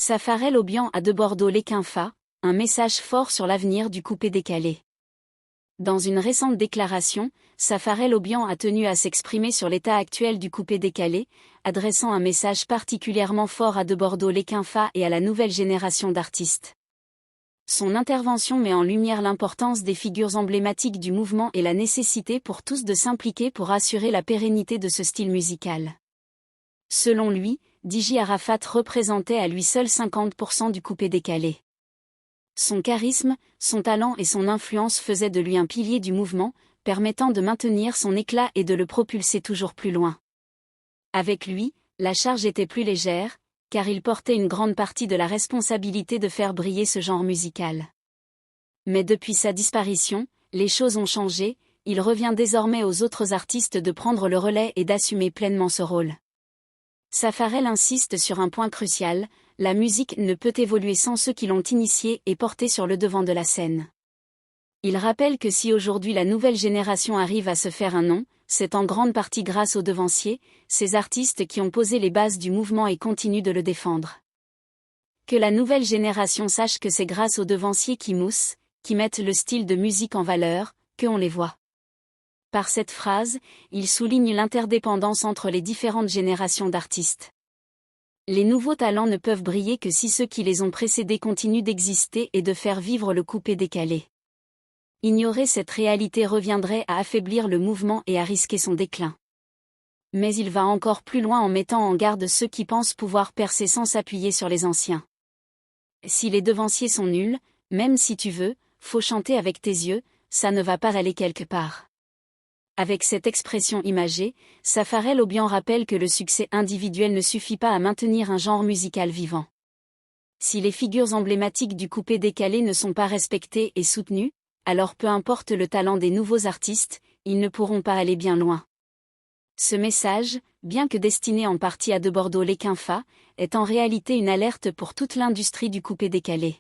Safarel Obian à de Bordeaux Lequinfa, un message fort sur l'avenir du coupé-décalé. Dans une récente déclaration, Safarel Obian a tenu à s'exprimer sur l'état actuel du coupé-décalé, adressant un message particulièrement fort à de Bordeaux Lequinfa et à la nouvelle génération d'artistes. Son intervention met en lumière l'importance des figures emblématiques du mouvement et la nécessité pour tous de s'impliquer pour assurer la pérennité de ce style musical. Selon lui, DJ Arafat représentait à lui seul 50% du coupé-décalé. Son charisme, son talent et son influence faisaient de lui un pilier du mouvement, permettant de maintenir son éclat et de le propulser toujours plus loin. Avec lui, la charge était plus légère, car il portait une grande partie de la responsabilité de faire briller ce genre musical. Mais depuis sa disparition, les choses ont changé, il revient désormais aux autres artistes de prendre le relais et d'assumer pleinement ce rôle. Safarel insiste sur un point crucial, la musique ne peut évoluer sans ceux qui l'ont initiée et portée sur le devant de la scène. Il rappelle que si aujourd'hui la nouvelle génération arrive à se faire un nom, c'est en grande partie grâce aux devanciers, ces artistes qui ont posé les bases du mouvement et continuent de le défendre. Que la nouvelle génération sache que c'est grâce aux devanciers qui moussent, qui mettent le style de musique en valeur, qu'on les voit. Par cette phrase, il souligne l'interdépendance entre les différentes générations d'artistes. Les nouveaux talents ne peuvent briller que si ceux qui les ont précédés continuent d'exister et de faire vivre le coupé-décalé. Ignorer cette réalité reviendrait à affaiblir le mouvement et à risquer son déclin. Mais il va encore plus loin en mettant en garde ceux qui pensent pouvoir percer sans s'appuyer sur les anciens. Si les devanciers sont nuls, même si tu veux, faut chanter avec tes yeux, ça ne va pas aller quelque part. Avec cette expression imagée, Safarel Obian rappelle que le succès individuel ne suffit pas à maintenir un genre musical vivant. Si les figures emblématiques du coupé-décalé ne sont pas respectées et soutenues, alors peu importe le talent des nouveaux artistes, ils ne pourront pas aller bien loin. Ce message, bien que destiné en partie à de Bordeaux Lequinfa, est en réalité une alerte pour toute l'industrie du coupé-décalé.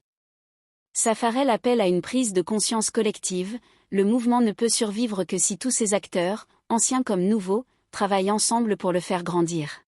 Safarel appelle à une prise de conscience collective, le mouvement ne peut survivre que si tous ses acteurs, anciens comme nouveaux, travaillent ensemble pour le faire grandir.